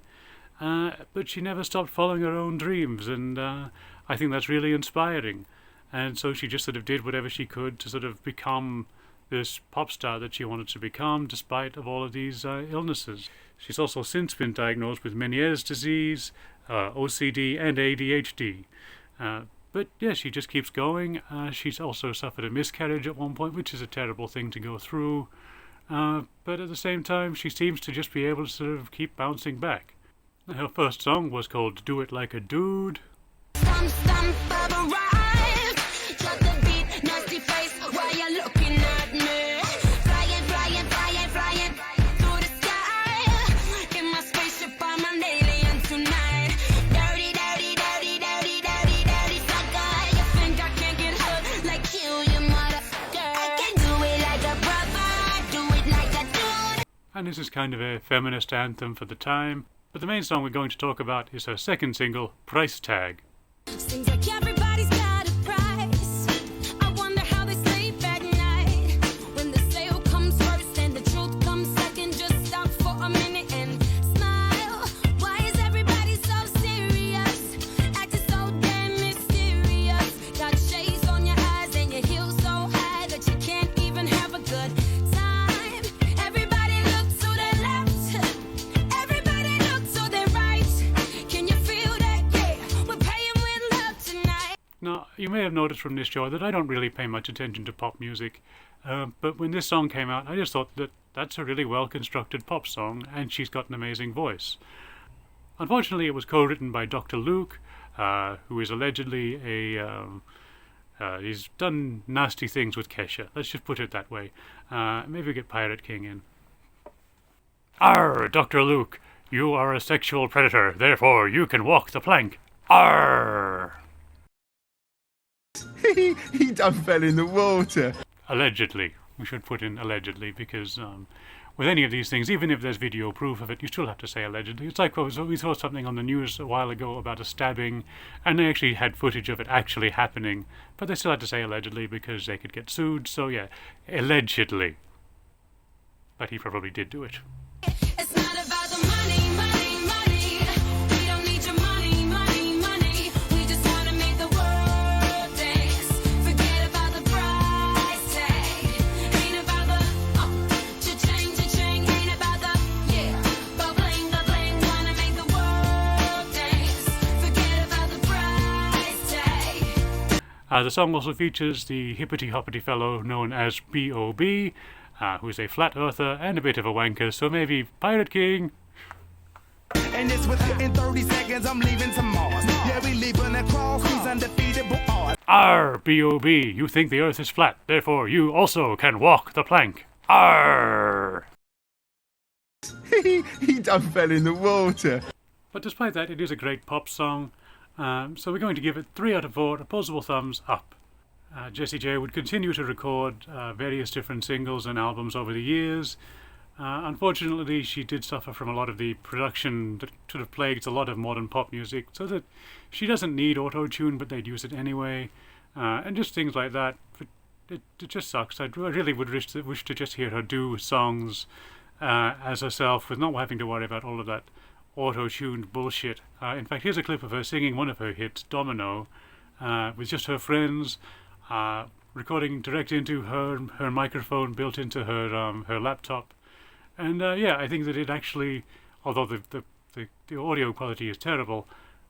Speaker 1: but she never stopped following her own dreams, and I think that's really inspiring. And so she just sort of did whatever she could to sort of become this pop star that she wanted to become, despite of all of these illnesses. She's also since been diagnosed with Meniere's disease, OCD, and ADHD. But yeah, she just keeps going. She's also suffered a miscarriage at one point, which is a terrible thing to go through. But at the same time, she seems to just be able to sort of keep bouncing back. Her first song was called Do It Like a Dude. And this is kind of a feminist anthem for the time. But the main song we're going to talk about is her second single, Price Tag.
Speaker 16: Seems like everybody's got a price. I wonder how they sleep at night. When the sale comes first and the truth comes second, just stop for a minute and smile. Why is everybody so serious? Acting so damn mysterious. Got shades on your eyes and your heels so high that you can't even have a good time. Everybody looks to their left. Everybody looks to their right. Can you feel that? Yeah, we're paying with love tonight.
Speaker 1: Now, you may have noticed from this show that I don't really pay much attention to pop music, but when this song came out, I just thought that that's a really well-constructed pop song, and she's got an amazing voice. Unfortunately, it was co-written by Dr. Luke, who is allegedly he's done nasty things with Kesha. Let's just put it that way. Maybe we get Pirate King in. Arr, Dr. Luke, you are a sexual predator, therefore you can walk the plank. Arr!
Speaker 2: He done fell in the water.
Speaker 1: Allegedly. We should put in allegedly, because with any of these things, even if there's video proof of it, you still have to say allegedly. It's like we saw something on the news a while ago about a stabbing, and they actually had footage of it actually happening, but they still had to say allegedly because they could get sued, so yeah, allegedly. But he probably did do it.
Speaker 16: It's not about the money, money, money. We don't need your money, money, money. We just wanna make the world dance. Forget about the price tag. Ain't about the cha-ching. Ain't about the bling. Wanna make the world dance. Forget about the price tag.
Speaker 1: The song also features the hippity-hoppity fellow known as B.O.B., who's a flat earther and a bit of a wanker, so maybe Pirate King.
Speaker 17: And it's within 30 seconds I'm leaving to Mars. Yeah, we leaving across these undefeatable odds.
Speaker 1: Arr, B.O.B., you think the earth is flat, therefore you also can walk the plank. Arr!
Speaker 2: He done fell in the water.
Speaker 1: But despite that, it is a great pop song, so we're going to give it 3 out of 4 opposable thumbs up. Jessie J would continue to record various different singles and albums over the years. Unfortunately, she did suffer from a lot of the production that sort of plagues a lot of modern pop music, so that she doesn't need auto-tune, but they'd use it anyway, and just things like that. But it just sucks. I really would wish to just hear her do songs as herself, with not having to worry about all of that auto-tuned bullshit. In fact, here's a clip of her singing one of her hits, Domino, with just her friends, recording direct into her microphone built into her laptop. And yeah, I think that it actually, although the audio quality is terrible,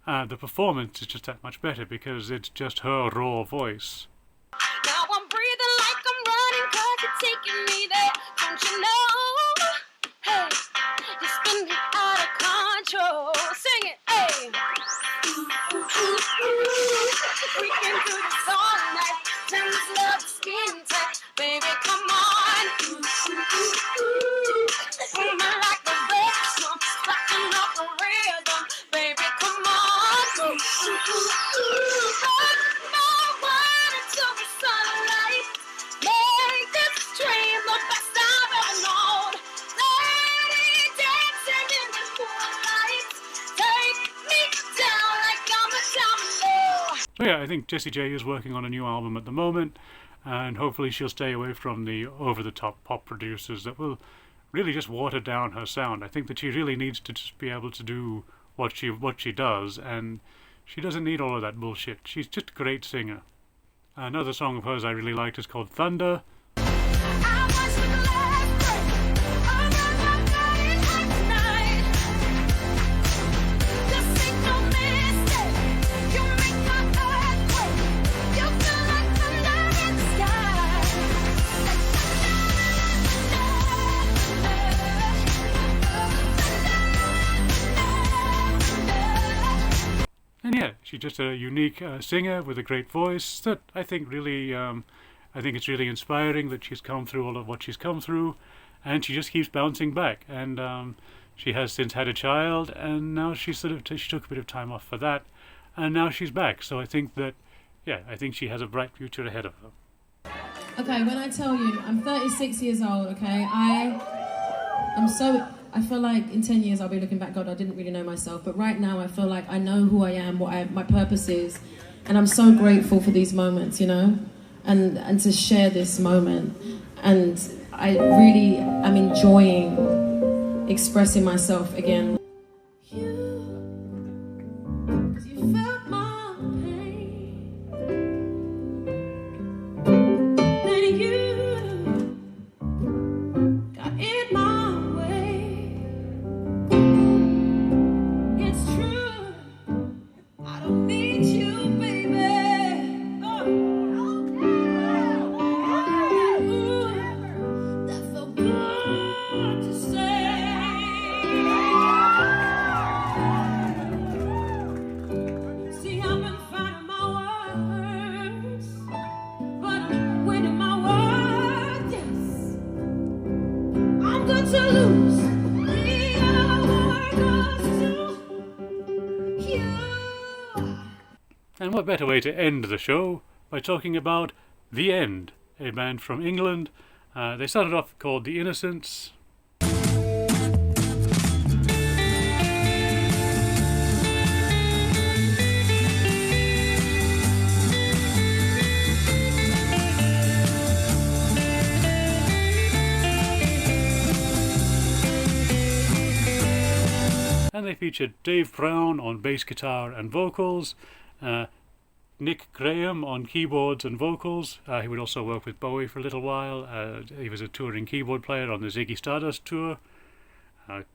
Speaker 1: the performance is just that much better because it's just her raw voice.
Speaker 16: Now I'm breathing like I'm running 'cause you're taking me there. Don't you know? Hey, you spin me out of control. Sing it, hey. We can do this all night. Turn this love to skin tight. Baby, come on. Moving like the bass drum, locking up the rhythm. Baby, come on. Rock my world until the sunlight. Make this dream.
Speaker 1: So yeah, I think Jessie J is working on a new album at the moment, and hopefully she'll stay away from the over-the-top pop producers that will really just water down her sound. I think that she really needs to just be able to do what she does, and she doesn't need all of that bullshit. She's just a great singer. Another song of hers I really liked is called Thunder. And yeah, she's just a unique singer with a great voice that I think really, I think it's really inspiring that she's come through all of what she's come through, and she just keeps bouncing back. And she has since had a child, and now she took a bit of time off for that, and now she's back. So I think that, yeah, I think she has a bright future ahead of her.
Speaker 18: Okay, when I tell you, I'm 36 years old, okay? I feel like in 10 years I'll be looking back, God, I didn't really know myself. But right now I feel like I know who I am, my purpose is. And I'm so grateful for these moments, you know? And to share this moment. And I'm enjoying expressing myself again.
Speaker 1: And what better way to end the show by talking about The End, a band from England. They started off called The Innocents. And they featured Dave Brown on bass guitar and vocals, Nick Graham on keyboards and vocals. He would also work with Bowie for a little while. He was a touring keyboard player on the Ziggy Stardust tour.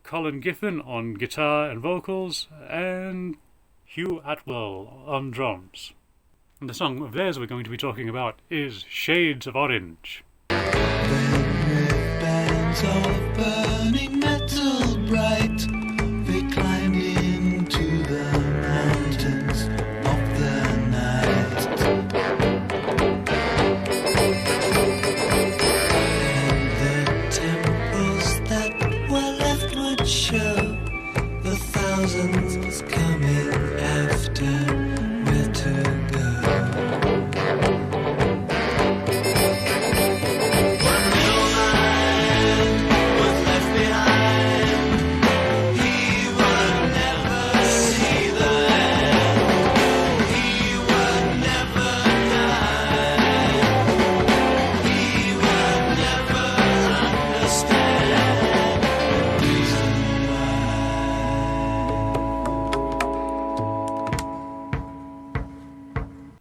Speaker 1: Colin Giffen on guitar and vocals, and Hugh Atwell on drums. And the song of theirs we're going to be talking about is Shades of Orange.
Speaker 13: Bands of burning metal bright, they climbed into the mountains of the night. And the temples that were left would show the thousands coming after where to go.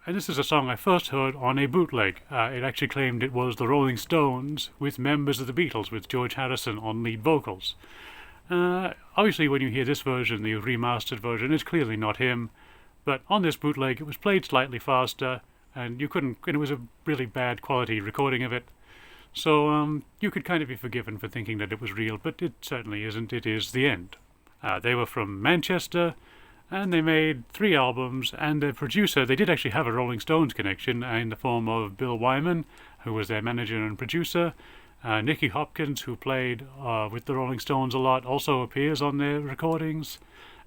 Speaker 1: And this is a song I first heard on a bootleg. It actually claimed it was the Rolling Stones with members of the Beatles, with George Harrison on lead vocals. Obviously when you hear this version, the remastered version, it's clearly not him, but on this bootleg it was played slightly faster, and it was a really bad quality recording of it. So you could kind of be forgiven for thinking that it was real, but it certainly isn't. It is The End. They were from Manchester, and they made 3 albums, and their producer, they did actually have a Rolling Stones connection in the form of Bill Wyman, who was their manager and producer. Nicky Hopkins, who played with the Rolling Stones a lot, also appears on their recordings,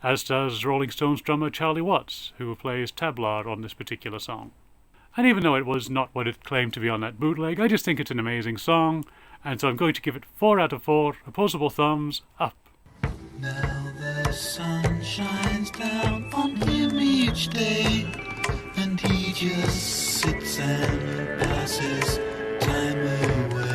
Speaker 1: as does Rolling Stones drummer Charlie Watts, who plays tabla on this particular song. And even though it was not what it claimed to be on that bootleg, I just think it's an amazing song, and so I'm going to give it 4 out of 4 opposable thumbs up.
Speaker 13: Now the sun shines down on him each day, and he just sits and passes time away.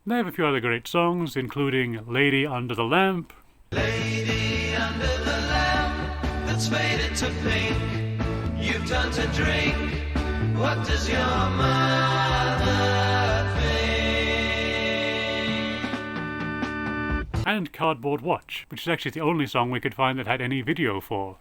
Speaker 1: They have a few other great songs, including Lady Under the Lamp.
Speaker 13: Lady under the lamp that's faded to pink, you've done to drink. What does your mother think?
Speaker 1: And Cardboard Watch, which is actually the only song we could find that had any video for.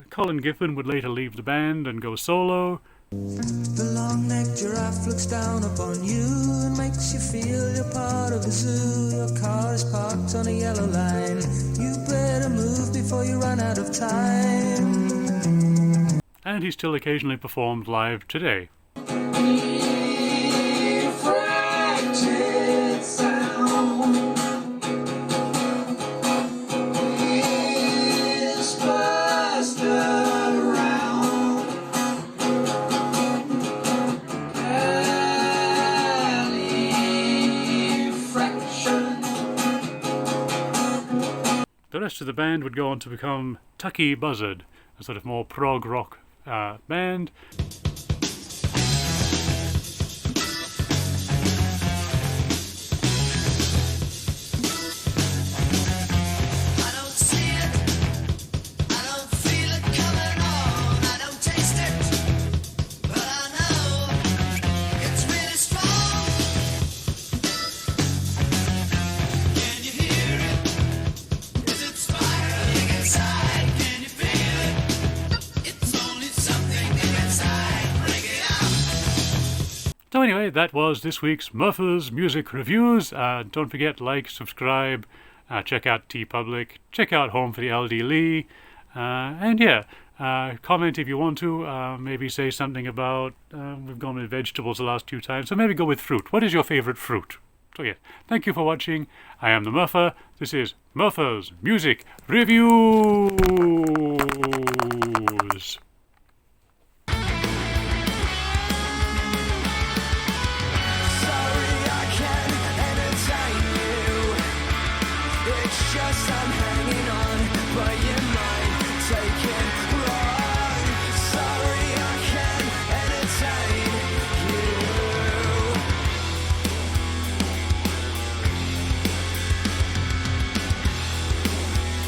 Speaker 1: Colin Giffen would later leave the band and go solo.
Speaker 4: The long-necked giraffe looks down upon you and makes you feel you're part of a zoo. Your car is parked on a yellow line. You better move before you run out of time.
Speaker 1: And he still occasionally performed live today.
Speaker 4: Refracted sound is passed around. Fraction.
Speaker 1: The rest of the band would go on to become Tucky Buzzard, a sort of more prog rock band. So anyway, that was this week's Murpher's Music Reviews. Don't forget, like, subscribe, check out TeePublic, check out Home for the LD Lee, and yeah, comment if you want to, maybe say something about, we've gone with vegetables the last 2 times, so maybe go with fruit. What is your favourite fruit? So yeah, thank you for watching. I am the Murfer. This is Murpher's Music Review.